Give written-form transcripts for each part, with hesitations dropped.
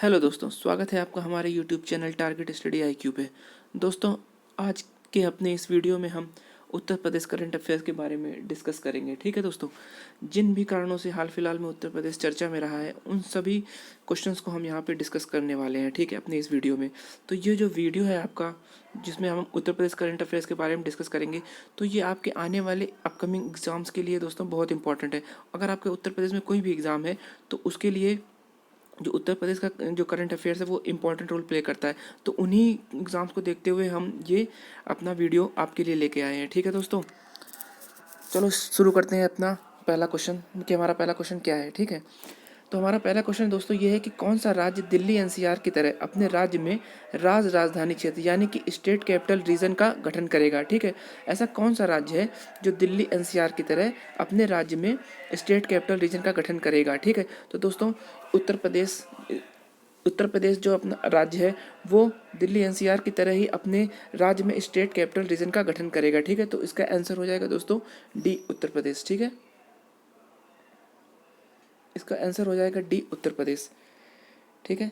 Hello दोस्तों, स्वागत है आपका हमारे YouTube channel target study IQ पे। दोस्तों, आज के अपने इस वीडियो में हम उत्तर प्रदेश करंट अफेयर्स के बारे में डिस्कस करेंगे। ठीक है दोस्तों, जिन भी कारणों से हाल फिलहाल में उत्तर प्रदेश चर्चा में रहा है उन सभी क्वेश्चंस को हम यहाँ पे डिस्कस करने वाले हैं। ठीक है, अपने इस वीडियो में तो ये जो वीडियो है आपका, जिसमें हम उत्तर प्रदेश करंट अफेयर्स के बारे में डिस्कस करेंगे, तो ये आपके आने वाले अपकमिंग एग्जाम्स के लिए दोस्तों बहुत इंपॉर्टेंट है। अगर आपके उत्तर प्रदेश में कोई भी एग्ज़ाम है तो उसके लिए जो उत्तर प्रदेश का जो करंट अफेयर्स है वो इम्पोर्टेंट रोल प्ले करता है। तो उन्हीं एग्ज़ाम्स को देखते हुए हम ये अपना वीडियो आपके लिए लेके आए हैं। ठीक है दोस्तों, चलो शुरू करते हैं अपना पहला क्वेश्चन कि हमारा पहला क्वेश्चन क्या है। ठीक है, तो हमारा पहला क्वेश्चन दोस्तों ये है कि कौन सा राज्य दिल्ली NCR की तरह अपने राज्य में राजधानी क्षेत्र यानी कि स्टेट कैपिटल रीजन का गठन करेगा। ठीक है, ऐसा कौन सा राज्य है जो दिल्ली NCR की तरह अपने राज्य में स्टेट कैपिटल रीजन का गठन करेगा। ठीक है, तो दोस्तों उत्तर प्रदेश जो अपना राज्य है वो दिल्ली NCR की तरह ही अपने राज्य में स्टेट कैपिटल रीजन का गठन करेगा। ठीक है, तो इसका आंसर हो जाएगा दोस्तों डी, उत्तर प्रदेश। ठीक है, इसका आंसर हो जाएगा डी, उत्तर प्रदेश। ठीक है,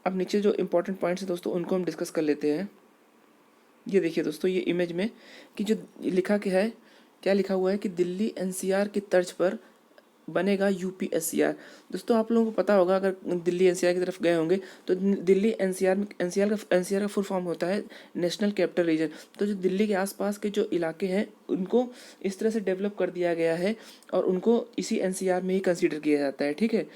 अब नीचे जो इंपॉर्टेंट पॉइंट्स हैं दोस्तों उनको हम डिस्कस कर लेते हैं। ये देखिए दोस्तों, ये इमेज में कि जो लिखा क्या है, क्या लिखा हुआ है कि दिल्ली NCR की तर्ज पर बनेगा UP SCR। दोस्तों, आप लोगों को पता होगा, अगर दिल्ली NCR की तरफ गए होंगे तो दिल्ली NCR में NCR का फुल फॉर्म होता है नेशनल कैपिटल रीजन। तो जो दिल्ली के आसपास के जो इलाके हैं उनको इस तरह से डेवलप कर दिया गया है और उनको इसी NCR में ही कंसीडर किया जाता है। ठीक है,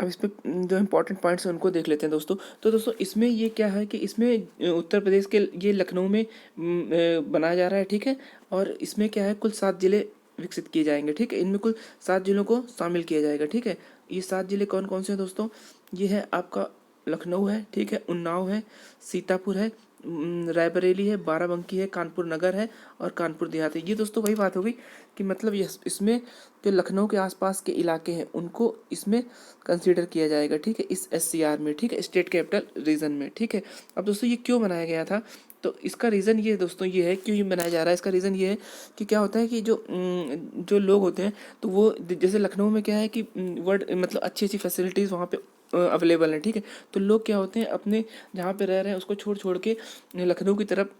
अब इस पर जो इम्पोर्टेंट पॉइंट्स हैं उनको देख लेते हैं दोस्तों। तो दोस्तों, इसमें ये क्या है कि इसमें उत्तर प्रदेश के ये लखनऊ में बनाया जा रहा है। ठीक है, और इसमें क्या है, कुल 7 जिले विकसित किए जाएंगे। ठीक है, इनमें कुल 7 जिलों को शामिल किया जाएगा। ठीक है, ये 7 जिले कौन कौन से हैं दोस्तों? ये है आपका लखनऊ है, ठीक है, उन्नाव है, सीतापुर है, रायबरेली है, बाराबंकी है, कानपुर नगर है और कानपुर देहात है। ये दोस्तों वही बात होगी कि मतलब ये इसमें जो लखनऊ के आसपास के इलाके हैं उनको इसमें कंसीडर किया जाएगा। ठीक है, इस SCR में। ठीक है, स्टेट कैपिटल रीजन में। ठीक है, अब दोस्तों ये क्यों बनाया गया था? तो इसका रीज़न ये दोस्तों ये है, क्यों ये बनाया जा रहा है, इसका रीज़न ये है कि क्या होता है कि जो लोग होते हैं तो वो जैसे लखनऊ में क्या है कि वर्ड मतलब अच्छी अच्छी फैसिलिटीज़ वहाँ पे अवेलेबल हैं। ठीक है, तो लोग क्या होते हैं अपने जहाँ पे रह रहे हैं उसको छोड़ छोड़ के लखनऊ की तरफ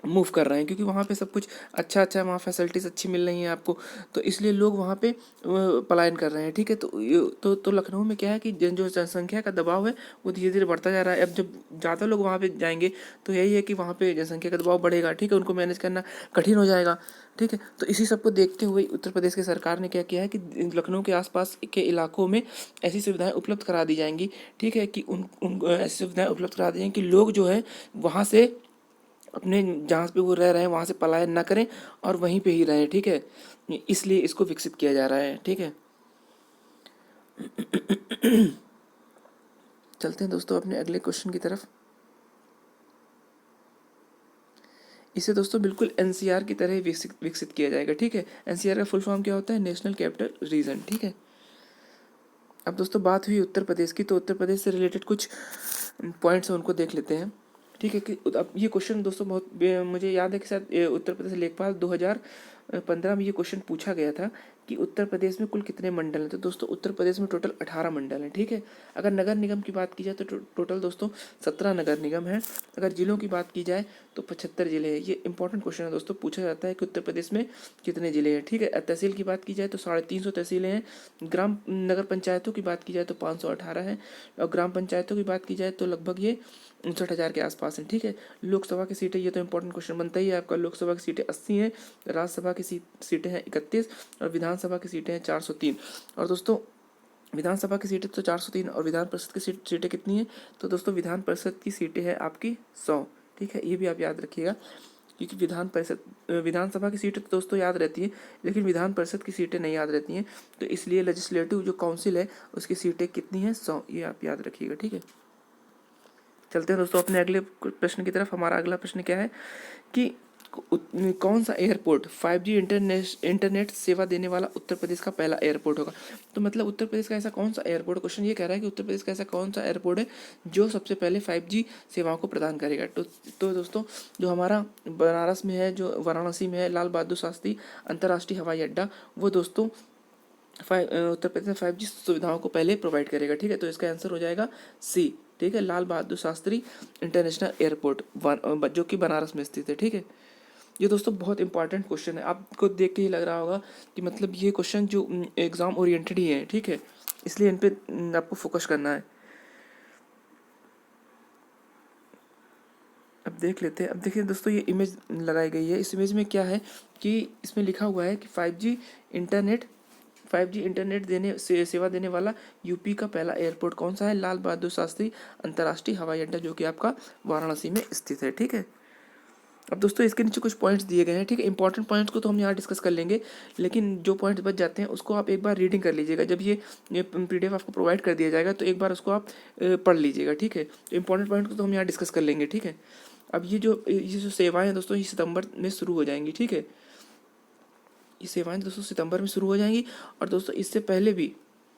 मूव कर रहे हैं, क्योंकि वहाँ पे सब कुछ अच्छा अच्छा है, वहाँ फैसिलिटीज़ अच्छी मिल रही हैं आपको, तो इसलिए लोग वहाँ पे पलायन कर रहे हैं। ठीक है, तो लखनऊ में क्या है कि जो जनसंख्या का दबाव है वो धीरे धीरे बढ़ता जा रहा है। अब जब ज़्यादा लोग वहाँ पे जाएंगे तो यही है कि वहाँ पे जनसंख्या का दबाव बढ़ेगा। ठीक है, उनको मैनेज करना कठिन हो जाएगा। ठीक है, तो इसी सबको देखते हुए उत्तर प्रदेश की सरकार ने क्या किया है कि लखनऊ के आसपास के इलाकों में ऐसी सुविधाएं उपलब्ध करा दी जाएंगी। ठीक है, कि उन ऐसी सुविधाएं उपलब्ध करा दी जाएंगी कि लोग जो है वहाँ से अपने जहाँ पे वो रह रहे हैं वहाँ से पलायन ना करें और वहीं पे ही रहें। ठीक है, इसलिए इसको विकसित किया जा रहा है। ठीक है, चलते हैं दोस्तों अपने अगले क्वेश्चन की तरफ। इसे दोस्तों बिल्कुल NCR की तरह विकसित किया जाएगा। ठीक है, NCR का फुल फॉर्म क्या होता है? National capital region. ठीक है, अब दोस्तों बात हुई उत्तर प्रदेश की, तो उत्तर प्रदेश से रिलेटेड कुछ पॉइंट्स हैं उनको देख लेते हैं। ठीक है, कि अब ये क्वेश्चन दोस्तों बहुत मुझे याद है कि शायद उत्तर प्रदेश लेखपाल 2015 में ये क्वेश्चन पूछा गया था कि उत्तर प्रदेश में कुल कितने मंडल हैं। तो दोस्तों उत्तर प्रदेश में टोटल 18 मंडल हैं। ठीक है, अगर नगर निगम की बात की जाए तो टोटल दोस्तों 17 नगर निगम है। अगर जिलों की बात की जाए तो 75 जिले हैं। ये इंपॉर्टेंट क्वेश्चन है दोस्तों, पूछा जाता है कि उत्तर प्रदेश में कितने जिले हैं। ठीक है, तहसील की बात की जाए तो 350 तहसीलें हैं। ग्राम नगर पंचायतों की बात की जाए तो 518 है और ग्राम पंचायतों की बात की जाए तो लगभग ये 59,000 के आसपास हैं। ठीक है, लोकसभा की सीटें, ये तो इंपॉर्टेंट क्वेश्चन बनता ही है आपका, लोकसभा की सीटें 80 हैं, राज्यसभा की सीटें हैं 31 और विधानसभा की सीटें हैं 403। और दोस्तों विधानसभा की सीटें तो 403 और विधान परिषद की सीटें कितनी हैं? तो दोस्तों विधान परिषद की सीटें हैं आपकी 100। ठीक है, ये भी आप याद रखिएगा, क्योंकि विधानसभा की सीटें तो दोस्तों याद रहती हैं लेकिन विधान परिषद की सीटें नहीं याद रहती हैं, तो इसलिए लेजिस्लेटिव जो काउंसिल है उसकी सीटें कितनी हैं? 100। ये आप याद रखिएगा। ठीक है, चलते हैं दोस्तों अपने अगले प्रश्न की तरफ। हमारा अगला प्रश्न क्या है कि कौन सा एयरपोर्ट 5G इंटरनेट सेवा देने वाला उत्तर प्रदेश का पहला एयरपोर्ट होगा? तो मतलब उत्तर प्रदेश का ऐसा कौन सा एयरपोर्ट, क्वेश्चन ये कह रहा है कि उत्तर प्रदेश का ऐसा कौन सा एयरपोर्ट है जो सबसे पहले 5G सेवाओं को प्रदान करेगा। तो दोस्तों जो हमारा बनारस में है, जो वाराणसी में है, लाल बहादुर शास्त्री अंतर्राष्ट्रीय हवाई अड्डा, वो दोस्तों उत्तर प्रदेश में 5G सुविधाओं को पहले प्रोवाइड करेगा, ठीक है। तो इसका आंसर हो जाएगा सी, ठीक है, लाल बहादुर शास्त्री इंटरनेशनल एयरपोर्ट जो कि बनारस में स्थित है, ठीक है। ये दोस्तों बहुत इंपॉर्टेंट क्वेश्चन है, आपको देख के ही लग रहा होगा कि मतलब ये क्वेश्चन जो एग्जाम ओरिएंटेड ही है, ठीक है, इसलिए इन पे आपको फोकस करना है। अब देख लेते हैं। अब देखिए दोस्तों, ये इमेज लगाई गई है। इस इमेज में क्या है कि इसमें लिखा हुआ है कि 5G इंटरनेट सेवा देने वाला यूपी का पहला एयरपोर्ट कौन सा है? लाल बहादुर शास्त्री अंतर्राष्ट्रीय हवाई अड्डा, जो कि आपका वाराणसी में स्थित है, ठीक है। अब दोस्तों इसके नीचे कुछ पॉइंट्स दिए गए हैं, ठीक है। इंपॉर्टेंट पॉइंट्स को तो हम यहाँ डिस्कस कर लेंगे, लेकिन जो पॉइंट्स बच जाते हैं उसको आप एक बार रीडिंग कर लीजिएगा। जब ये PDF आपको प्रोवाइड कर दिया जाएगा तो एक बार उसको आप पढ़ लीजिएगा, ठीक है। तो इंपॉर्टेंट पॉइंट को तो हम यहाँ डिस्कस कर लेंगे, ठीक है। अब ये जो सेवाएं हैं दोस्तों, ये सितंबर में शुरू हो जाएंगी, ठीक है। ये सेवाएं दोस्तों सितंबर में शुरू हो जाएंगी। और दोस्तों इससे पहले भी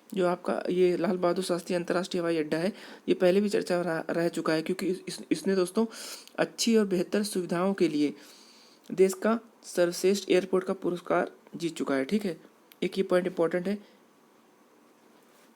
जो आपका ये लाल बहादुर शास्त्री अंतर्राष्ट्रीय हवाई अड्डा है, ये पहले भी चर्चा रह चुका है, क्योंकि इसने दोस्तों अच्छी और बेहतर सुविधाओं के लिए देश का सर्वश्रेष्ठ एयरपोर्ट का पुरस्कार जीत चुका है, ठीक है। एक ये पॉइंट इंपॉर्टेंट है।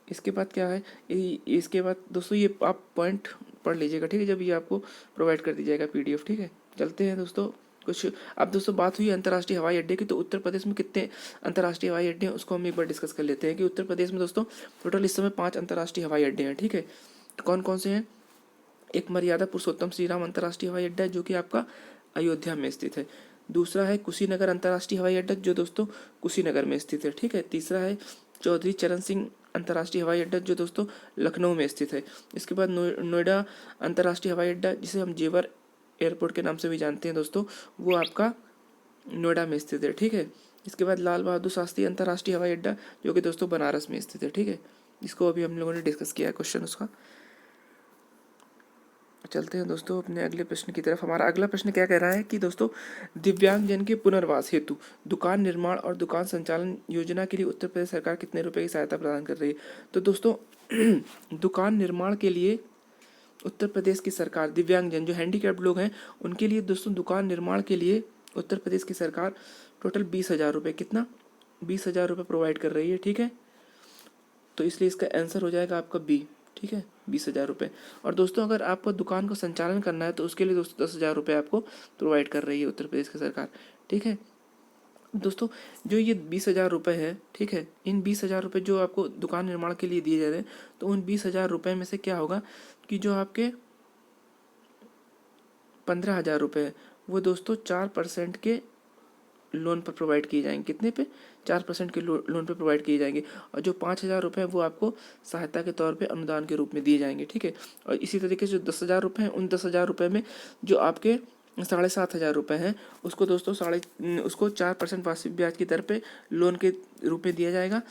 इसके बाद क्या है, इसके बाद दोस्तों ये आप पॉइंट पढ़ लीजिएगा, ठीक है, जब ये आपको प्रोवाइड कर दी जाएगा PDF, ठीक है। चलते हैं दोस्तों कुछ। अब दोस्तों बात हुई अंतर्राष्ट्रीय हवाई अड्डे की, तो उत्तर प्रदेश में कितने अंतर्राष्ट्रीय हवाई अड्डे हैं उसको हम एक बार डिस्कस कर लेते हैं कि उत्तर प्रदेश में दोस्तों टोटल इस समय 5 अंतर्राष्ट्रीय हवाई अड्डे हैं, ठीक है। तो कौन कौन से हैं? एक मर्यादा पुरुषोत्तम श्री राम अंतर्राष्ट्रीय हवाई अड्डा है, जो कि आपका अयोध्या में स्थित है। दूसरा है कुशीनगर अंतर्राष्ट्रीय हवाई अड्डा, जो दोस्तों कुशीनगर में स्थित है, ठीक है। तीसरा है चौधरी चरण सिंह अंतर्राष्ट्रीय हवाई अड्डा, जो दोस्तों लखनऊ में स्थित है। इसके बाद नोएडा अंतर्राष्ट्रीय हवाई अड्डा, जिसे हम जेवर एयरपोर्ट के नाम से भी जानते हैं दोस्तों, वो आपका नोएडा में स्थित है, ठीक है। इसके बाद लाल बहादुर शास्त्री अंतर्राष्ट्रीय हवाई अड्डा, जो कि दोस्तों बनारस में स्थित है, ठीक है। इसको अभी हम लोगों ने डिस्कस किया है क्वेश्चन उसका। चलते हैं दोस्तों अपने अगले प्रश्न की तरफ। हमारा अगला प्रश्न क्या कह रहा है कि दोस्तों दिव्यांगजन के पुनर्वास हेतु दुकान निर्माण और दुकान संचालन योजना के लिए उत्तर प्रदेश सरकार कितने रुपए की सहायता प्रदान कर रही है? तो दोस्तों दुकान निर्माण के लिए उत्तर प्रदेश की सरकार दिव्यांगजन जो हैंडीकैप्ड लोग हैं उनके लिए दोस्तों दुकान निर्माण के लिए उत्तर प्रदेश की सरकार टोटल 20,000 रुपये, कितना 20,000 रुपये प्रोवाइड कर रही है, ठीक है। तो इसलिए इसका आंसर हो जाएगा आपका बी, ठीक है, 20,000 रुपये। और दोस्तों अगर आपको दुकान का संचालन करना है तो उसके लिए दोस्तों 10,000 रुपये आपको प्रोवाइड कर रही है उत्तर प्रदेश की सरकार, ठीक है। दोस्तों जो ये 20,000 रुपये है, ठीक है, इन 20,000 रुपये जो आपको दुकान निर्माण के लिए दिए जा रहे हैं, तो उन 20,000 रुपये में से क्या होगा कि जो आपके 15,000 रुपये वो दोस्तों 4% के लोन पर प्रोवाइड किए जाएंगे। कितने पे? 4% के लोन पे प्रोवाइड किए जाएंगे। और जो 5,000 रुपये वो आपको सहायता के तौर पे अनुदान के रूप में दिए जाएंगे, ठीक है। और इसी तरीके से जो 10,000 रुपये हैं, उन 10,000 रुपये में जो आपके 7,500 रुपये हैं उसको दोस्तों उसको 4% वार्षिक ब्याज की दर पे लोन के रूप में दिया जाएगा,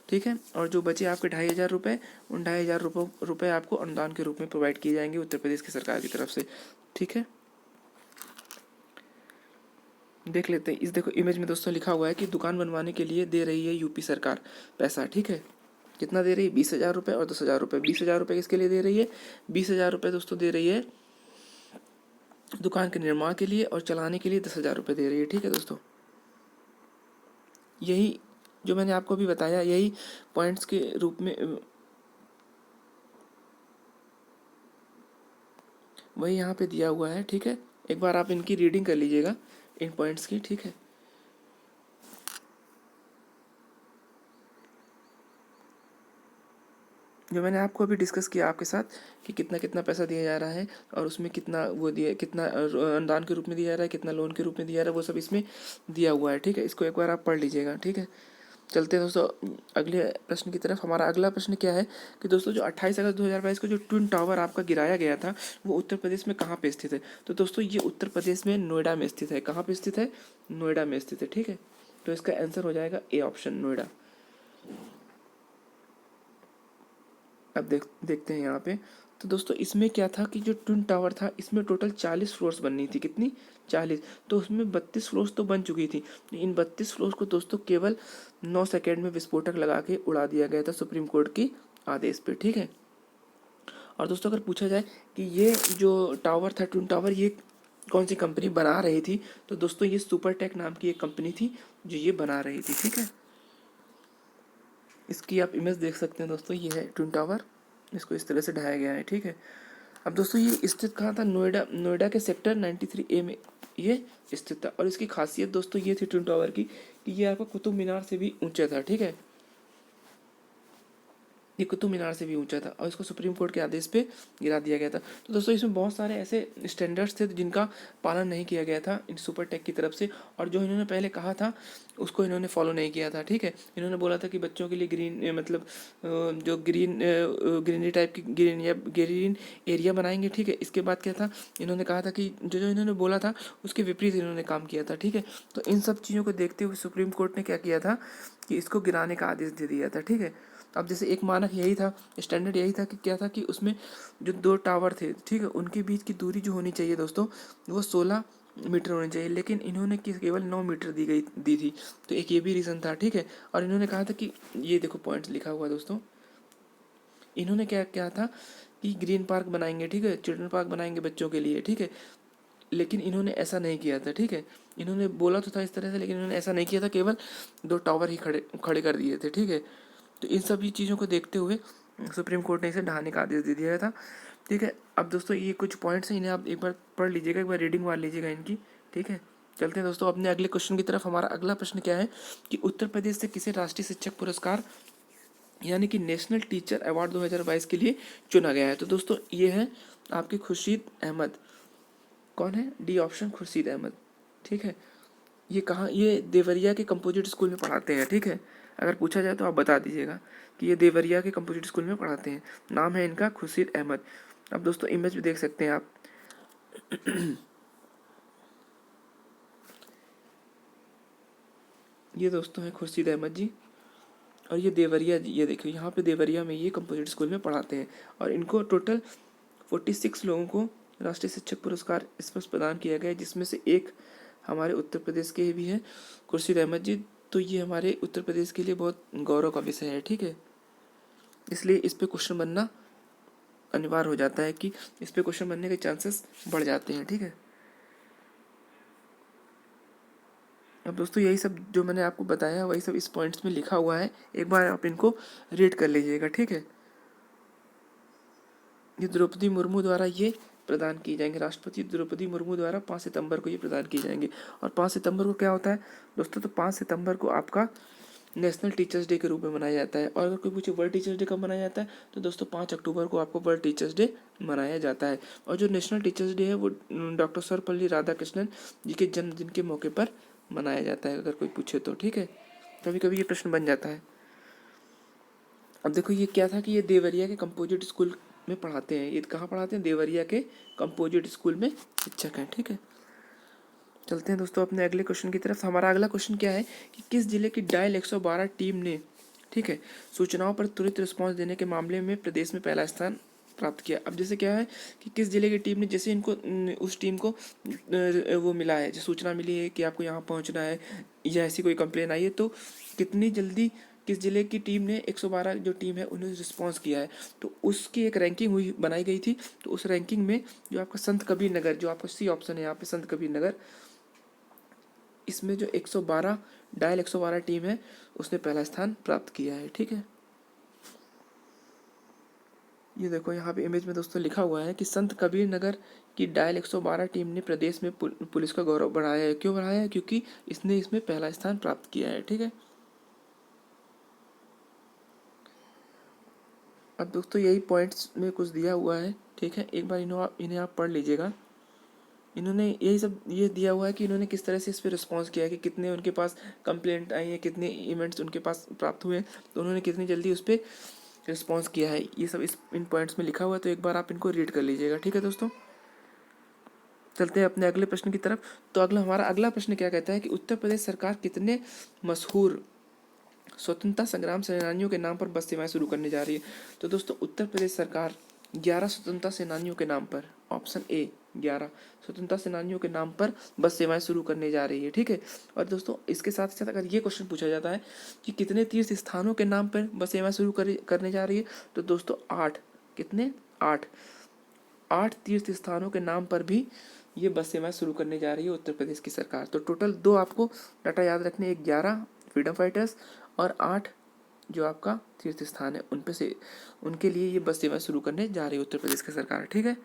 ठीक है। और जो बचे आपके 2,500 रुपये, उन 2,500 रुपये आपको अनुदान के रूप में प्रोवाइड किए जाएंगे उत्तर प्रदेश की सरकार की तरफ से, ठीक है। देख लेते हैं। इस देखो इमेज में दोस्तों लिखा हुआ है कि दुकान बनवाने के लिए दे रही है यूपी सरकार पैसा, ठीक है। कितना दे रही है? 20,000 रुपये और 10,000 रुपये। 20,000 रुपये किसके लिए दे रही है? 20,000 रुपये दोस्तों दे रही है दुकान के निर्माण के लिए, और चलाने के लिए 10,000 रुपये दे रही है, ठीक है दोस्तों। यही जो मैंने आपको अभी बताया, यही पॉइंट्स के रूप में वही यहाँ पे दिया हुआ है, ठीक है। एक बार आप इनकी रीडिंग कर लीजिएगा इन पॉइंट्स की, ठीक है। जो मैंने आपको अभी डिस्कस किया आपके साथ कि कितना कितना पैसा दिया जा रहा है और उसमें कितना वो दिया, कितना अनुदान के रूप में दिया जा रहा है, कितना लोन के रूप में दिया जा रहा है, वो सब इसमें दिया हुआ है, ठीक है। इसको एक बार आप पढ़ लीजिएगा, ठीक है। चलते हैं दोस्तों अगले प्रश्न की तरफ। हमारा अगला प्रश्न क्या है कि दोस्तों जो 28 अगस्त 2022 को जो ट्विन टावर आपका गिराया गया था वो उत्तर प्रदेश में कहाँ पे स्थित है? तो दोस्तों ये उत्तर प्रदेश में नोएडा में स्थित है। कहाँ पे स्थित है? नोएडा में स्थित है, ठीक है। तो इसका आंसर हो जाएगा ए ऑप्शन, नोएडा। अब देखते हैं यहाँ पे। तो दोस्तों इसमें क्या था कि जो ट्विन टावर था इसमें टोटल 40 फ्लोर्स बननी थी। कितनी? 40। तो उसमें 32 फ्लोर्स तो बन चुकी थी। इन 32 फ्लोर्स को दोस्तों केवल 9 सेकेंड में विस्फोटक लगा के उड़ा दिया गया था सुप्रीम कोर्ट की आदेश पे, ठीक है। और दोस्तों अगर पूछा जाए कि ये जो टावर था ट्विन टावर, ये कौन सी कंपनी बना रही थी, तो दोस्तों ये सुपरटेक नाम की एक कंपनी थी जो ये बना रही थी, ठीक है। इसकी आप इमेज देख सकते हैं दोस्तों, ये है ट्विन टावर, इसको इस तरह से ढाया गया है, ठीक है। अब दोस्तों ये स्थित कहाँ था, नोएडा के सेक्टर 93A में ये स्थित था। और इसकी खासियत दोस्तों ये थी ट्विन टावर की कि ये आपका कुतुब मीनार से भी ऊंचा था, ठीक है। ये कुतुब मीनार से भी ऊंचा था और इसको सुप्रीम कोर्ट के आदेश पे गिरा दिया गया था। तो दोस्तों इसमें बहुत सारे ऐसे स्टैंडर्ड्स थे जिनका पालन नहीं किया गया था इन सुपर टेक की तरफ से, और जो इन्होंने पहले कहा था उसको इन्होंने फॉलो नहीं किया था, ठीक है। इन्होंने बोला था कि बच्चों के लिए ग्रीन मतलब जो ग्रीनरी टाइप की ग्रीन एरिया बनाएंगे, ठीक है। इसके बाद क्या था, इन्होंने कहा था कि जो इन्होंने बोला था उसके विपरीत इन्होंने काम किया था, ठीक है। तो इन सब चीज़ों को देखते हुए सुप्रीम कोर्ट ने क्या किया था कि इसको गिराने का आदेश दे दिया था, ठीक है। अब जैसे एक मानक यही था, स्टैंडर्ड यही था कि क्या था कि उसमें जो दो टावर थे, ठीक है, उनके बीच की दूरी जो होनी चाहिए दोस्तों वो 16 मीटर होनी चाहिए, लेकिन इन्होंने केवल 9 मीटर दी थी। तो एक ये भी रीज़न था, ठीक है। और इन्होंने कहा था कि ये देखो पॉइंट्स लिखा हुआ दोस्तों, इन्होंने क्या क्या था कि ग्रीन पार्क बनाएंगे, ठीक है, चिल्ड्रन पार्क बनाएंगे बच्चों के लिए, ठीक है। लेकिन इन्होंने ऐसा नहीं किया था, ठीक है। इन्होंने बोला तो था इस तरह से, लेकिन इन्होंने ऐसा नहीं किया था, केवल दो टावर ही खड़े खड़े कर दिए थे, ठीक है। तो इन सभी चीज़ों को देखते हुए सुप्रीम कोर्ट ने इसे ढहाने का आदेश दे दिया गया था, ठीक है। अब दोस्तों ये कुछ पॉइंट्स हैं, इन्हें आप एक बार पढ़ लीजिएगा, एक बार रीडिंग मार लीजिएगा इनकी, ठीक है। चलते हैं दोस्तों अपने अगले क्वेश्चन की तरफ। हमारा अगला प्रश्न क्या है कि उत्तर प्रदेश से किसे राष्ट्रीय शिक्षक पुरस्कार यानी कि नेशनल टीचर अवार्ड 2022 के लिए चुना गया है। तो दोस्तों ये है आपके खुर्शीद अहमद। कौन है, डी ऑप्शन खुर्शीद अहमद, ठीक है। ये कहाँ, ये देवरिया के कंपोजिट स्कूल में पढ़ाते हैं, ठीक है। अगर पूछा जाए तो आप बता दीजिएगा कि ये देवरिया के कंपोजिट स्कूल में पढ़ाते हैं। नाम है इनका खुर्शीद अहमद। अब दोस्तों इमेज भी देख सकते हैं आप। ये दोस्तों है खुर्शीद अहमद जी, और ये देवरिया जी, ये देखिए यहाँ पे देवरिया में ये कंपोजिट स्कूल में पढ़ाते हैं। और इनको टोटल 46 लोगों को राष्ट्रीय शिक्षक पुरस्कार इस वर्ष प्रदान किया गया है, जिसमें से एक हमारे उत्तर प्रदेश के भी हैं, खुर्शीद अहमद जी। तो ये हमारे उत्तर प्रदेश के लिए बहुत गौरव का विषय है, ठीक है। इसलिए इस पे क्वेश्चन बनना अनिवार्य हो जाता है कि इस पे क्वेश्चन बनने के चांसेस बढ़ जाते हैं, ठीक है। अब दोस्तों यही सब जो मैंने आपको बताया वही सब इस पॉइंट्स में लिखा हुआ है, एक बार आप इनको रीड कर लीजिएगा, ठीक है। ये द्रौपदी मुर्मू द्वारा ये प्रदान किए जाएंगे, राष्ट्रपति द्रौपदी मुर्मू द्वारा 5 सितंबर को ये प्रदान किए जाएंगे। और 5 सितंबर को क्या होता है दोस्तों, तो 5 सितंबर को आपका नेशनल टीचर्स डे के रूप में मनाया जाता है। और अगर कोई पूछे वर्ल्ड टीचर्स डे कब मनाया जाता है, तो दोस्तों 5 अक्टूबर को आपको वर्ल्ड टीचर्स डे मनाया जाता है। और जो नेशनल टीचर्स डे है वो डॉक्टर सर्वपल्ली राधाकृष्णन जी के जन्मदिन के मौके पर मनाया जाता है, अगर कोई पूछे तो, ठीक है। कभी कभी ये प्रश्न बन जाता है। अब देखो ये क्या था कि ये देवरिया के कंपोजिट स्कूल में पढ़ाते हैं। ये कहाँ पढ़ाते हैं, देवरिया के कंपोजिट स्कूल में शिक्षक हैं, ठीक है। चलते हैं दोस्तों अपने अगले क्वेश्चन की तरफ। हमारा अगला क्वेश्चन क्या है कि किस जिले की डायल 112 टीम ने, ठीक है, सूचनाओं पर त्वरित रिस्पांस देने के मामले में प्रदेश में पहला स्थान प्राप्त किया। अब जैसे क्या है कि किस जिले की टीम ने, जैसे इनको उस टीम को वो मिला है, जो सूचना मिली है कि आपको यहाँ पहुँचना है या ऐसी कोई कंप्लेन आई है, तो कितनी जल्दी किस जिले की टीम ने 112 जो टीम है उन्हें रिस्पांस किया है, तो उसकी एक रैंकिंग हुई बनाई गई थी। तो उस रैंकिंग में जो आपका संत कबीर नगर, जो आपका सी ऑप्शन है यहाँ पे संत कबीर नगर, इसमें जो 112 डायल 112 टीम है उसने पहला स्थान प्राप्त किया है, ठीक है। ये देखो यहाँ पे इमेज में दोस्तों लिखा हुआ है कि संत कबीर नगर की डायल 112 टीम ने प्रदेश में पुलिस का गौरव बढ़ाया है। क्यों बढ़ाया है, क्योंकि इसने इसमें पहला स्थान प्राप्त किया है, ठीक है। अब दोस्तों यही पॉइंट्स में कुछ दिया हुआ है, ठीक है। एक बार इन्हें आप पढ़ लीजिएगा। इन्होंने यही सब ये दिया हुआ है कि इन्होंने किस तरह से इस पर रिस्पॉन्स किया है, कि कितने उनके पास कंप्लेंट आई है, कितने इवेंट्स उनके पास प्राप्त हुए हैं, तो उन्होंने कितनी जल्दी उस पर रिस्पॉन्स किया है। ये सब इन पॉइंट्स में लिखा हुआ है, तो एक बार आप इनको रीड कर लीजिएगा, ठीक है दोस्तों। चलते हैं अपने अगले प्रश्न की तरफ। तो हमारा अगला प्रश्न क्या कहता है कि उत्तर प्रदेश सरकार कितने मशहूर स्वतंत्रता संग्राम सेनानियों के नाम पर बस सेवाएं शुरू करने जा रही है। तो दोस्तों उत्तर प्रदेश सरकार 11 स्वतंत्रता सेनानियों के नाम पर, ऑप्शन ए 11 स्वतंत्रता सेनानियों के नाम पर बस सेवाएं शुरू करने जा रही है, ठीक है। और दोस्तों इसके साथ साथ अगर ये क्वेश्चन पूछा जाता है कि कितने तीर्थ स्थानों के नाम पर बस सेवाएं शुरू करने जा रही है, तो दोस्तों 8, कितने, 8 तीर्थ स्थानों के नाम पर भी ये बस सेवाएं शुरू करने जा रही है उत्तर प्रदेश की सरकार। तो टोटल 2 आपको डाटा याद रखने, 11 फ्रीडम फाइटर्स और 8 जो आपका तीर्थ स्थान है उन पे से उनके लिए ये बस सेवा शुरू करने जा रही है उत्तर प्रदेश की सरकार। ठीक है,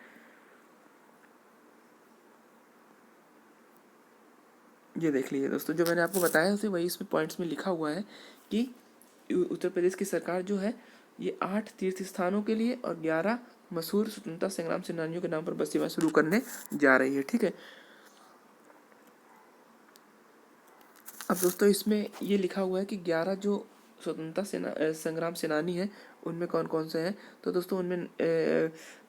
ये देख लीजिए दोस्तों, जो मैंने आपको बताया उसे वही इसमें पॉइंट्स में लिखा हुआ है कि उत्तर प्रदेश की सरकार जो है ये 8 तीर्थ स्थानों के लिए और 11 मशहूर स्वतंत्रता संग्राम सेनानियों के नाम पर बस सेवा शुरू करने जा रही है। ठीक है, अब दोस्तों इसमें ये लिखा हुआ है कि 11 जो स्वतंत्रता संग्राम सेनानी हैं उनमें कौन कौन से हैं। तो दोस्तों उनमें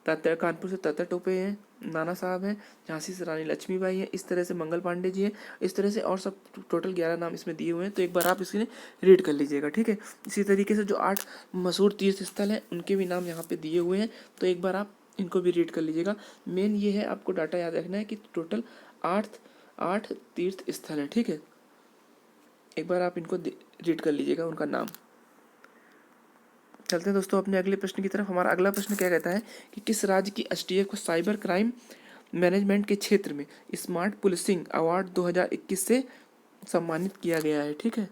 कानपुर से तात्या टोपे हैं, नाना साहब हैं, झांसी से रानी लक्ष्मीबाई हैं, इस तरह से मंगल पांडे जी हैं, इस तरह से और सब टोटल 11 नाम इसमें दिए हुए हैं। तो एक बार आप इसके रीड कर लीजिएगा। ठीक है, इसी तरीके से जो 8 मशहूर तीर्थ स्थल हैं उनके भी नाम यहाँ पे दिए हुए हैं, तो एक बार आप इनको भी रीड कर लीजिएगा। मेन ये है, आपको डाटा याद रखना है कि टोटल 8 तीर्थ स्थल हैं। ठीक है, एक बार आप इनको रीड कर लीजिएगा उनका नाम। चलते हैं दोस्तों अपने अगले प्रश्न की तरफ। हमारा अगला प्रश्न क्या कहता है कि किस राज्य की एसटीएफ को साइबर क्राइम मैनेजमेंट के क्षेत्र में स्मार्ट पुलिसिंग अवार्ड 2021 से सम्मानित किया गया है। ठीक है,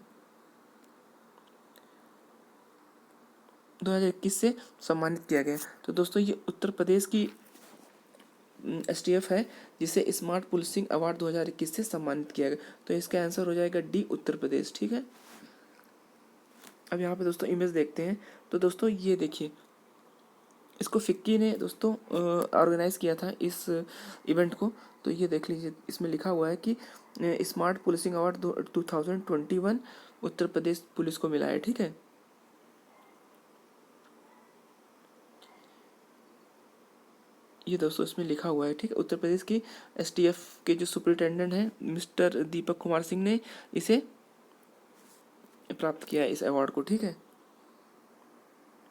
2021 से सम्मानित किया गया है। तो दोस्तों ये उत्तर प्रदेश की एसटीएफ है जिसे स्मार्ट पुलिसिंग अवार्ड 2021 से सम्मानित किया गया। तो इसका आंसर हो जाएगा डी, उत्तर प्रदेश। ठीक है, अब यहाँ पे दोस्तों इमेज देखते हैं। तो दोस्तों ये देखिए, इसको फिक्की ने दोस्तों ऑर्गेनाइज किया था इस इवेंट को। तो ये देख लीजिए, इसमें लिखा हुआ है कि smart policing award 2021 Uttar Pradesh police को मिला है। ठीक है, ये दोस्तों इसमें लिखा हुआ है। ठीक है, उत्तर प्रदेश की एसटीएफ के जो सुपरिटेंडेंट हैं मिस्टर दीपक कुमार सिंह ने इसे प्राप्त किया है, इस अवार्ड को। ठीक है,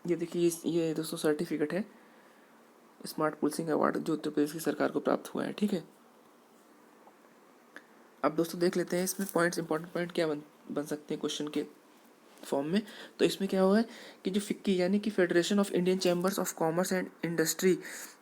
ये देखिए, ये दोस्तों सर्टिफिकेट है स्मार्ट पुलिसिंग अवार्ड जो उत्तर प्रदेश की सरकार को प्राप्त हुआ है। ठीक है, अब दोस्तों देख लेते हैं इसमें पॉइंट्स, इंपॉर्टेंट पॉइंट क्या बन सकते हैं क्वेश्चन के फॉर्म में। तो इसमें क्या हुआ है कि जो फिक्की यानी कि federation of Indian chambers of commerce and industry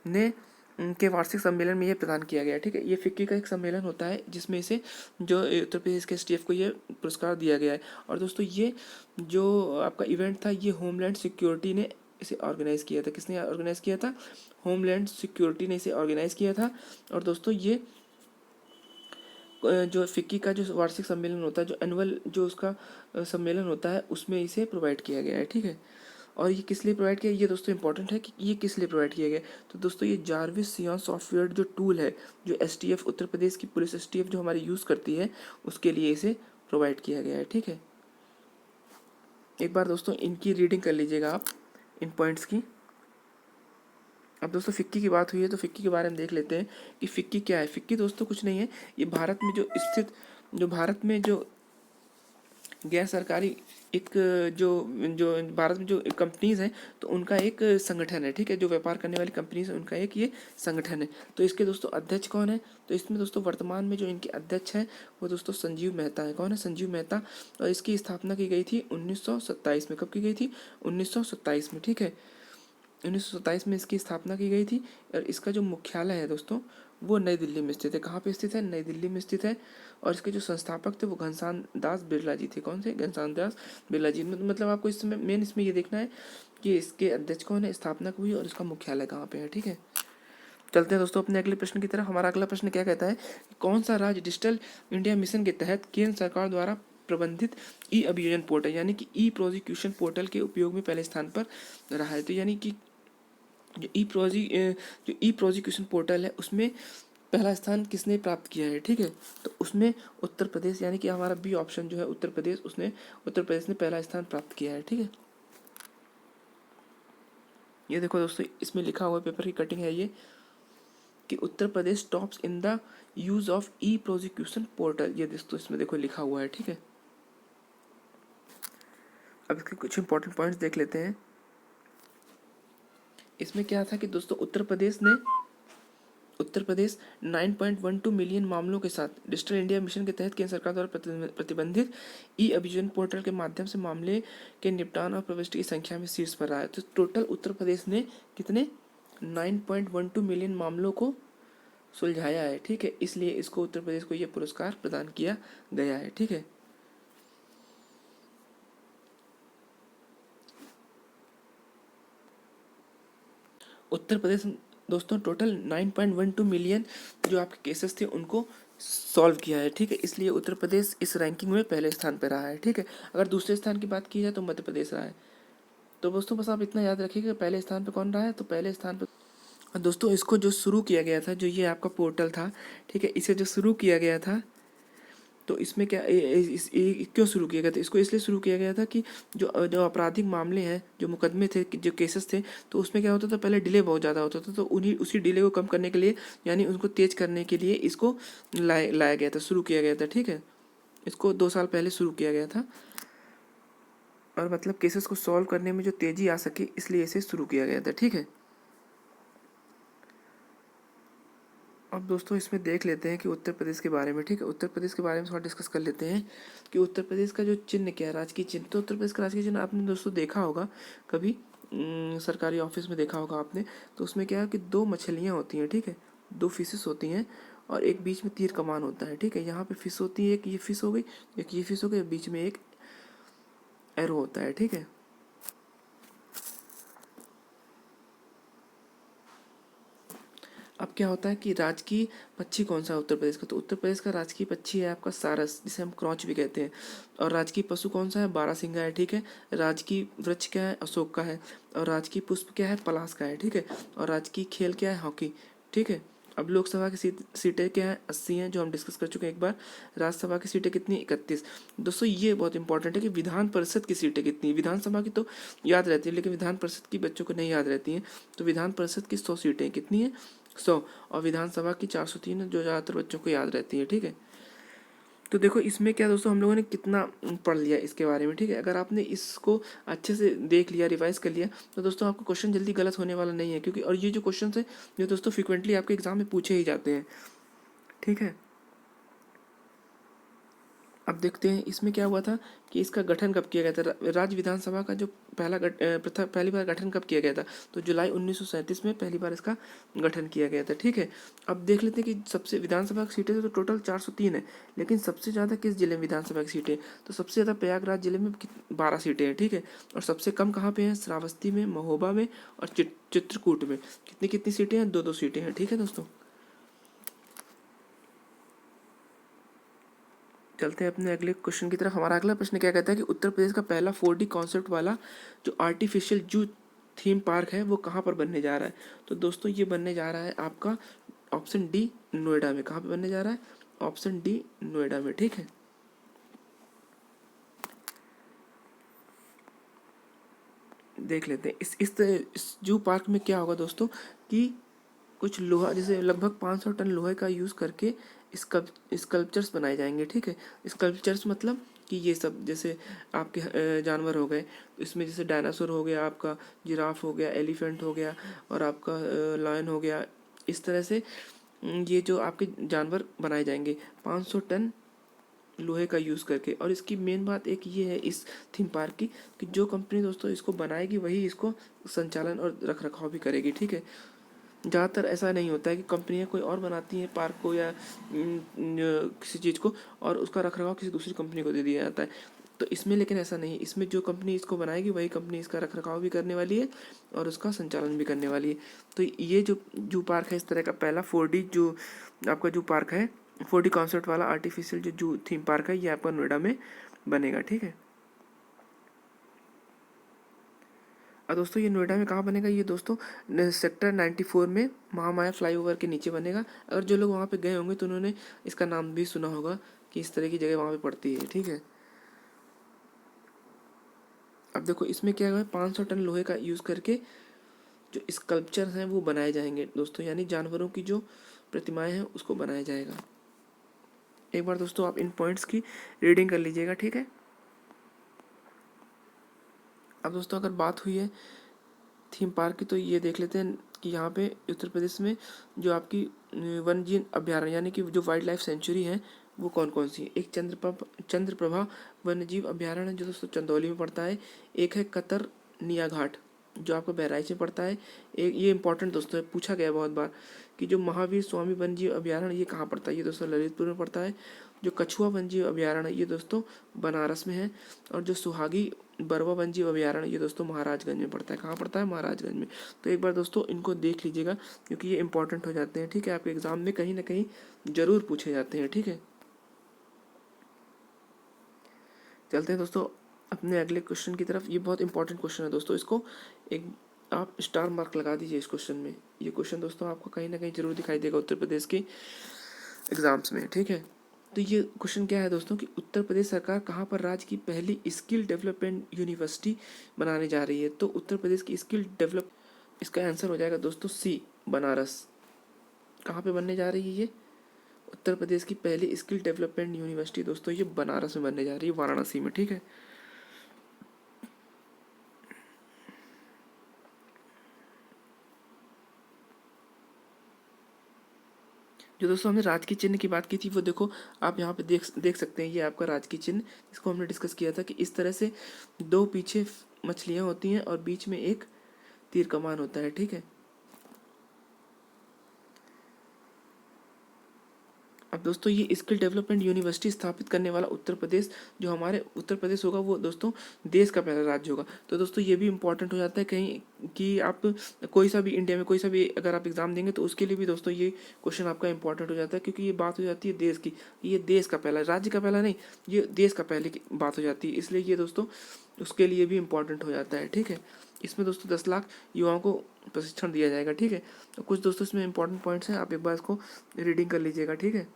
ने के वार्षिक सम्मेलन में ये प्रदान किया गया। ठीक है, ये फिक्की का एक सम्मेलन होता है जिसमें इसे जो उत्तर प्रदेश के एसटीएफ को ये पुरस्कार दिया गया है। और दोस्तों ये जो आपका इवेंट था ये होमलैंड सिक्योरिटी ने इसे ऑर्गेनाइज किया था। किसने ऑर्गेनाइज किया था? होमलैंड सिक्योरिटी ने इसे ऑर्गेनाइज किया था। और दोस्तों ये जो फिक्की का जो वार्षिक सम्मेलन होता है, जो एनुअल जो उसका सम्मेलन होता है, उसमें इसे प्रोवाइड किया गया है। ठीक है, और ये किस लिए प्रोवाइड किया, ये दोस्तों इंपॉर्टेंट है कि ये किस लिए प्रोवाइड किया गया। तो दोस्तों ये जारविस सियॉन सॉफ्टवेयर जो टूल है जो एसटीएफ उत्तर प्रदेश की पुलिस एसटीएफ जो हमारी यूज़ करती है उसके लिए इसे प्रोवाइड किया गया है। ठीक है, एक बार दोस्तों इनकी रीडिंग कर लीजिएगा आप इन पॉइंट्स की। अब दोस्तों फिक्की की बात हुई है तो फिक्की के बारे में देख लेते हैं कि फिक्की क्या है। फिक्की दोस्तों कुछ नहीं है, ये भारत में जो गैर सरकारी एक जो जो भारत में जो कंपनीज हैं तो उनका एक संगठन है। ठीक है, जो व्यापार करने वाली कंपनीज है उनका एक ये संगठन है। तो इसके दोस्तों अध्यक्ष कौन है? तो इसमें दोस्तों वर्तमान में जो इनके अध्यक्ष हैं वो दोस्तों संजीव मेहता है। कौन है? संजीव मेहता। और इसकी स्थापना की गई थी 1927 में। कब की गई थी? 1927 में। ठीक है, 1927 में इसकी स्थापना की गई थी। और इसका जो मुख्यालय है दोस्तों वो नई दिल्ली में स्थित है। कहाँ पे स्थित है? नई दिल्ली में स्थित है। और इसके जो संस्थापक थे वो घनश्याम दास बिरला जी थे। कौन से? घनश्याम दास बिरला जी। मतलब आपको इसमें मेन इसमें ये देखना है कि इसके अध्यक्ष कौन है, स्थापना हुई और इसका मुख्यालय कहाँ पे है। ठीक है, चलते हैं दोस्तों अपने अगले प्रश्न की तरफ। हमारा अगला प्रश्न क्या कहता है कि कौन सा राज्य डिजिटल इंडिया मिशन के तहत केंद्र सरकार द्वारा प्रबंधित ई अभियोजन पोर्टल यानी कि ई प्रोसिक्यूशन पोर्टल के उपयोग में पहले स्थान पर रहा है? तो यानी कि जो ई प्रोसिक्यूशन पोर्टल है उसमें पहला स्थान किसने प्राप्त किया है? ठीक है, तो उसमें उत्तर प्रदेश यानी कि हमारा बी ऑप्शन जो है उत्तर प्रदेश, उत्तर प्रदेश ने पहला स्थान प्राप्त किया है। ठीक है, ये देखो दोस्तों इसमें लिखा हुआ पेपर की कटिंग है ये कि Uttar Pradesh tops in the use of e prosecution portal. ये दोस्तों इसमें देखो लिखा हुआ है। ठीक है, अब इसके कुछ इंपॉर्टेंट पॉइंट्स देख लेते हैं। इसमें क्या था कि दोस्तों उत्तर प्रदेश 9.12 मिलियन मामलों के साथ डिजिटल इंडिया मिशन के तहत केंद्र सरकार द्वारा प्रतिबंधित ई अभियोजन पोर्टल के माध्यम से मामले के निपटान और प्रविष्टि की संख्या में शीर्ष पर रहा है। तो टोटल उत्तर प्रदेश ने कितने 9.12 मिलियन मामलों को सुलझाया है। ठीक है, इसलिए इसको उत्तर प्रदेश को यह पुरस्कार प्रदान किया गया है। ठीक है, उत्तर प्रदेश दोस्तों टोटल 9.12 मिलियन जो आपके केसेस थे उनको सॉल्व किया है, ठीक है। इसलिए उत्तर प्रदेश इस रैंकिंग में पहले स्थान पर रहा है, ठीक है। अगर दूसरे स्थान की बात की जाए तो मध्य प्रदेश रहा है। तो दोस्तों बस आप इतना याद रखिए कि पहले स्थान पर कौन रहा है, तो पहले स्थान पर दोस्तों इसको जो शुरू किया गया था, जो ये आपका पोर्टल था, ठीक है, इसे जो शुरू किया गया था, तो इसमें क्या क्यों शुरू किया गया था, इसको इसलिए शुरू किया गया था कि जो जो आपराधिक मामले हैं, जो मुकदमे थे, जो केसेस थे, तो उसमें क्या होता था, पहले डिले बहुत ज़्यादा होता था, तो उन्हीं उसी डिले को कम करने के लिए, यानी उनको तेज करने के लिए इसको लाया गया था, शुरू किया गया था, ठीक है। इसको 2 साल पहले शुरू किया गया था, और मतलब केसेस को सॉल्व करने में जो तेज़ी आ सके इसलिए इसे शुरू किया गया था, ठीक है। अब दोस्तों इसमें देख लेते हैं कि उत्तर प्रदेश के बारे में, ठीक है। उत्तर प्रदेश के बारे में थोड़ा डिस्कस कर लेते हैं कि उत्तर प्रदेश का जो चिन्ह क्या है, राजकीय चिन्ह। तो उत्तर प्रदेश का राजकीय चिन्ह आपने दोस्तों देखा होगा कभी, सरकारी ऑफिस में देखा होगा आपने। तो उसमें क्या है कि 2 मछलियाँ होती हैं, ठीक है, 2 फिशेस होती हैं, और एक बीच में तीर कमान होता है, ठीक है। यहाँ पे फिश होती है, एक ये फिश हो गई, एक ये फिश हो गई, बीच में एक एरो होता है, ठीक है। अब क्या होता है कि राजकीय पक्षी कौन सा है उत्तर प्रदेश का, तो उत्तर प्रदेश का राजकीय पक्षी है आपका सारस, जिसे हम क्रॉच भी कहते हैं। और राजकीय पशु कौन सा है, बारहसिंगा है, ठीक है। राजकीय वृक्ष क्या है, अशोक का है। और राजकीय पुष्प क्या है, पलाश का है, ठीक है। और राजकीय खेल क्या है, हॉकी, ठीक है। अब लोकसभा की सीटें क्या है, 80 हैं, जो हम डिस्कस कर चुके हैं एक बार। राज्यसभा की सीटें कितनी, 31। दोस्तों ये बहुत इंपॉर्टेंट है कि विधान परिषद की सीटें कितनी। विधानसभा की तो याद रहती है, लेकिन विधान परिषद की बच्चों को नहीं याद रहती हैं। तो विधान परिषद की 100 सीटें कितनी है, 100। और विधानसभा की 403 है, जो ज़्यादातर बच्चों को याद रहती है, ठीक है। तो देखो इसमें क्या दोस्तों, हम लोगों ने कितना पढ़ लिया इसके बारे में, ठीक है। अगर आपने इसको अच्छे से देख लिया, रिवाइज कर लिया, तो दोस्तों आपको क्वेश्चन जल्दी गलत होने वाला नहीं है, क्योंकि और ये जो क्वेश्चन है जो दोस्तों फ्रिक्वेंटली आपके एग्जाम में पूछे ही जाते हैं, ठीक है। अब देखते हैं इसमें क्या हुआ था कि इसका गठन कब किया गया था। राज्य विधानसभा का जो पहली बार गठन कब किया गया था, तो जुलाई 1937 में पहली बार इसका गठन किया गया था, ठीक है। अब देख लेते हैं कि सबसे विधानसभा की सीटें तो टोटल 403 है, लेकिन सबसे ज़्यादा किस जिले में विधानसभा की सीटें, तो सबसे ज़्यादा प्रयागराज जिले में 12 सीटें हैं, ठीक है। और सबसे कम कहाँ पे हैं, श्रावस्ती में, महोबा में और चित्रकूट में। कितनी कितनी सीटें हैं, 2-2 सीटें हैं, ठीक है दोस्तों। चलते हैं अपने अगले क्वेश्चन की तरफ। हमारा अगला प्रश्न क्या कहता है कि उत्तर प्रदेश का पहला 4D कॉन्सेप्ट वाला जो आर्टिफिशियल जू थीम पार्क है वो कहाँ पर बनने जा रहा है। तो दोस्तों ये बनने जा रहा है आपका ऑप्शन डी, नोएडा में। कहाँ पे बनने जा रहा है, ऑप्शन डी, नोएडा में, ठीक है। देख लेते हैं इस जू पार्क में क्या होगा दोस्तों कि कुछ लोहा, जैसे लगभग 500 टन लोहे का यूज़ करके स्कल्पचर्स बनाए जाएंगे, ठीक है। स्कल्पचर्स मतलब कि ये सब जैसे आपके जानवर हो गए, इसमें जैसे डायनासोर हो गया, आपका जिराफ हो गया, एलिफेंट हो गया, और आपका लायन हो गया। इस तरह से ये जो आपके जानवर बनाए जाएंगे 500 टन लोहे का यूज़ करके। और इसकी मेन बात एक ये है इस थीम पार्क की कि जो कंपनी दोस्तों इसको बनाएगी वही इसको संचालन और रख रखाव भी करेगी, ठीक है। ज़्यादातर ऐसा नहीं होता है कि कंपनियां कोई और बनाती हैं पार्क को या किसी चीज़ को, और उसका रखरखाव किसी दूसरी कंपनी को दे दिया जाता है। तो इसमें लेकिन ऐसा नहीं है, इसमें जो कंपनी इसको बनाएगी वही कंपनी इसका रखरखाव भी करने वाली है और उसका संचालन भी करने वाली है। तो ये जो जू पार्क है इस तरह का पहला 4D जो आपका जू पार्क है, 4D कॉन्सेप्ट वाला आर्टिफिशियल जो जू थीम पार्क है, ये आपका नोएडा में बनेगा, ठीक है। और दोस्तों ये नोएडा में कहाँ बनेगा, ये दोस्तों सेक्टर 94 में महामाया फ्लाईओवर के नीचे बनेगा। अगर जो लोग वहाँ पे गए होंगे तो उन्होंने इसका नाम भी सुना होगा कि इस तरह की जगह वहाँ पे पड़ती है, ठीक है। अब देखो इसमें क्या है, 500 टन लोहे का यूज़ करके जो स्कल्पचर हैं वो बनाए जाएंगे दोस्तों, यानी जानवरों की जो प्रतिमाएँ हैं उसको बनाया जाएगा। एक बार दोस्तों आप इन पॉइंट्स की रीडिंग कर लीजिएगा, ठीक है। अब दोस्तों अगर बात हुई है थीम पार्क की, तो ये देख लेते हैं कि यहाँ पे उत्तर प्रदेश में जो आपकी वन्यजीव अभ्यारण्य यानी कि जो वाइल्ड लाइफ सेंचुरी है वो कौन कौन सी है। एक चंद्रप्रभा वन्यजीव अभ्यारण्य जो दोस्तों चंदौली में पड़ता है। एक है कतरनिया घाट जो आपको बहराइच में पड़ता है। एक ये इंपॉर्टेंट दोस्तों है, पूछा गया बहुत बार कि जो महावीर स्वामी वन्यजीव अभ्यारण्य ये कहाँ पड़ता है, ये दोस्तों ललितपुर में पड़ता है। जो कछुआ वन्यजीव अभ्यारण्य ये दोस्तों बनारस में है। और जो सुहागी बरवा वन्यजीव अभयारण्य, ये दोस्तों महाराजगंज में पड़ता है। कहाँ पड़ता है? महाराजगंज में। तो एक बार दोस्तों इनको देख लीजिएगा क्योंकि ये इंपॉर्टेंट हो जाते हैं, ठीक है, आपके एग्जाम में कहीं ना कहीं जरूर पूछे जाते हैं, ठीक है। चलते हैं दोस्तों अपने अगले क्वेश्चन की तरफ। ये बहुत इंपॉर्टेंट क्वेश्चन है दोस्तों, इसको एक आप स्टार मार्क लगा दीजिए इस क्वेश्चन में। ये क्वेश्चन दोस्तों आपको कहीं ना कहीं जरूर दिखाई देगा उत्तर प्रदेश के एग्जाम्स में, ठीक है। तो ये क्वेश्चन क्या है दोस्तों कि उत्तर प्रदेश सरकार कहाँ पर राज्य की पहली स्किल डेवलपमेंट यूनिवर्सिटी बनाने जा रही है? तो उत्तर प्रदेश की स्किल डेवलप, इसका आंसर हो जाएगा दोस्तों सी, बनारस। कहाँ पे बनने जा रही है ये? उत्तर प्रदेश की पहली स्किल डेवलपमेंट यूनिवर्सिटी दोस्तों ये बनारस में बनने जा रही है, वाराणसी में, ठीक है। जो दोस्तों हमने राजकीय चिन्ह की बात की थी वो देखो आप यहाँ पे देख सकते हैं, ये आपका राजकीय चिन्ह, इसको हमने डिस्कस किया था कि इस तरह से दो पीछे मछलियाँ होती हैं और बीच में एक तीर कमान होता है, ठीक है। अब दोस्तों ये स्किल डेवलपमेंट यूनिवर्सिटी स्थापित करने वाला उत्तर प्रदेश, जो हमारे उत्तर प्रदेश होगा वो दोस्तों देश का पहला राज्य होगा। तो दोस्तों ये भी इंपॉर्टेंट हो जाता है कहीं कि आप कोई सा भी इंडिया में कोई सा भी अगर आप एग्जाम देंगे तो उसके लिए भी दोस्तों ये क्वेश्चन आपका इंपॉर्टेंट हो जाता है, क्योंकि ये बात हो जाती है देश की, ये देश का पहला, राज्य का पहला नहीं, ये देश का पहले की बात हो जाती है, इसलिए ये दोस्तों उसके लिए भी इंपॉर्टेंट हो जाता है, ठीक है। इसमें दोस्तों 10 लाख युवाओं को प्रशिक्षण दिया जाएगा, ठीक है। तो कुछ दोस्तों इसमें इंपॉर्टेंट पॉइंट्स हैं, आप एक बार इसको रीडिंग कर लीजिएगा, ठीक है।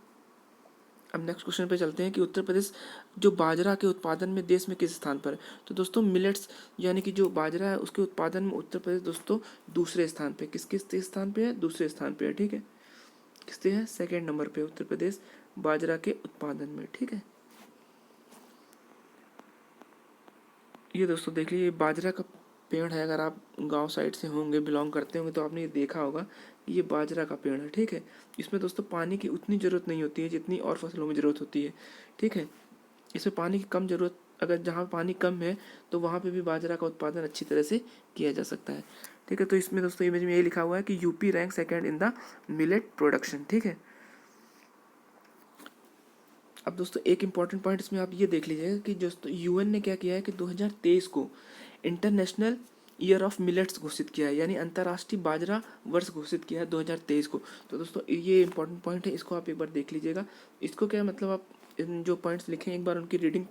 अब नेक्स्ट क्वेश्चन पे चलते हैं कि उत्तर प्रदेश जो बाजरा के उत्पादन में देश में किस स्थान पर है? तो दोस्तों मिलेट्स यानी कि जो बाजरा है उसके उत्पादन में उत्तर प्रदेश दोस्तों दूसरे स्थान पे, किस स्थान पे है? दूसरे स्थान पे है, ठीक है। किसते है? सेकेंड नंबर पे उत्तर प्रदेश बाजरा के उत्पादन में, ठीक है। ये दोस्तों देख लीजिए बाजरा का पेड़ है, अगर आप गांव साइड से होंगे, बिलोंग करते होंगे तो आपने ये देखा होगा कि ये बाजरा का पेड़ है, ठीक है। इसमें दोस्तों पानी की उतनी ज़रूरत नहीं होती है जितनी और फसलों में ज़रूरत होती है, ठीक है। इसमें पानी की कम ज़रूरत, अगर जहाँ पानी कम है तो वहाँ पे भी बाजरा का उत्पादन अच्छी तरह से किया जा सकता है, ठीक है। तो इसमें दोस्तों इमेज में ये लिखा हुआ है कि UP rank second in the millet production, ठीक है। अब दोस्तों एक इम्पॉर्टेंट पॉइंट इसमें आप ये देख लीजिएगा कि दोस्तों यूएन ने क्या किया है कि 2023 को इंटरनेशनल ईयर ऑफ मिलेट्स घोषित किया है, यानी अंतर्राष्ट्रीय बाजरा वर्ष घोषित किया है 2023 को। तो दोस्तों ये इंपॉर्टेंट पॉइंट है, इसको आप एक बार देख लीजिएगा। इसको क्या मतलब आप इन जो पॉइंट्स लिखे हैं एक बार उनकी रीडिंग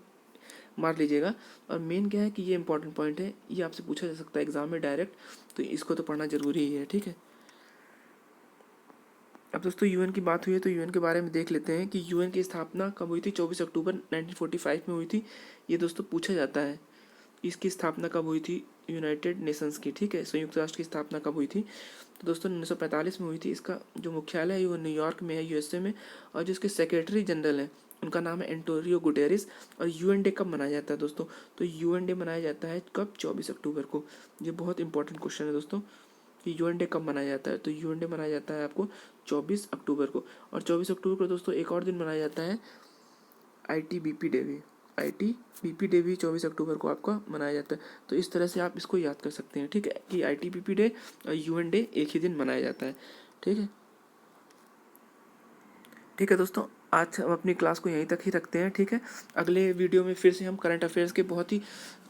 मार लीजिएगा। और मेन क्या है कि ये इंपॉर्टेंट पॉइंट है, ये आपसे पूछा जा सकता है एग्जाम में डायरेक्ट, तो इसको तो पढ़ना जरूरी ही है, ठीक है। अब दोस्तों यूएन की बात हुई है तो यूएन के बारे में देख लेते हैं कि यूएन की स्थापना कब हुई थी? 24 अक्टूबर 1945 में हुई थी। ये दोस्तों पूछा जाता है इसकी स्थापना कब हुई थी यूनाइटेड नेशंस की, ठीक है, संयुक्त राष्ट्र की स्थापना कब हुई थी? तो दोस्तों 1945 में हुई थी। इसका जो मुख्यालय है वो न्यूयॉर्क में है, यूएसए में, और जो इसके सेक्रेटरी जनरल हैं उनका नाम है एंटोनियो गुटेरेस। और यूएन डे कब मनाया जाता है दोस्तों? तो यूएन डे मनाया जाता है कब? 24 अक्टूबर को। ये बहुत इंपॉर्टेंट क्वेश्चन है दोस्तों कि यूएन डे कब मनाया जाता है। तो यूएन डे मनाया जाता है आपको 24 अक्टूबर को। और 24 अक्टूबर को दोस्तों एक और दिन मनाया जाता है आईटीबीपी डे भी, आईटीबीपी डे भी 24 अक्टूबर को आपका मनाया जाता है। तो इस तरह से आप इसको याद कर सकते हैं, ठीक है, कि आईटीबीपी डे और यूएन डे एक ही दिन मनाया जाता है, ठीक है। ठीक है दोस्तों, आज हम अपनी क्लास को यहीं तक ही रखते हैं, ठीक है। अगले वीडियो में फिर से हम करंट अफेयर्स के बहुत ही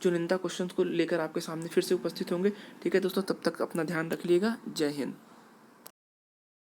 चुनिंदा क्वेश्चंस को लेकर आपके सामने फिर से उपस्थित होंगे, ठीक है दोस्तों। तब तक अपना ध्यान रख लीजिएगा। जय हिंद।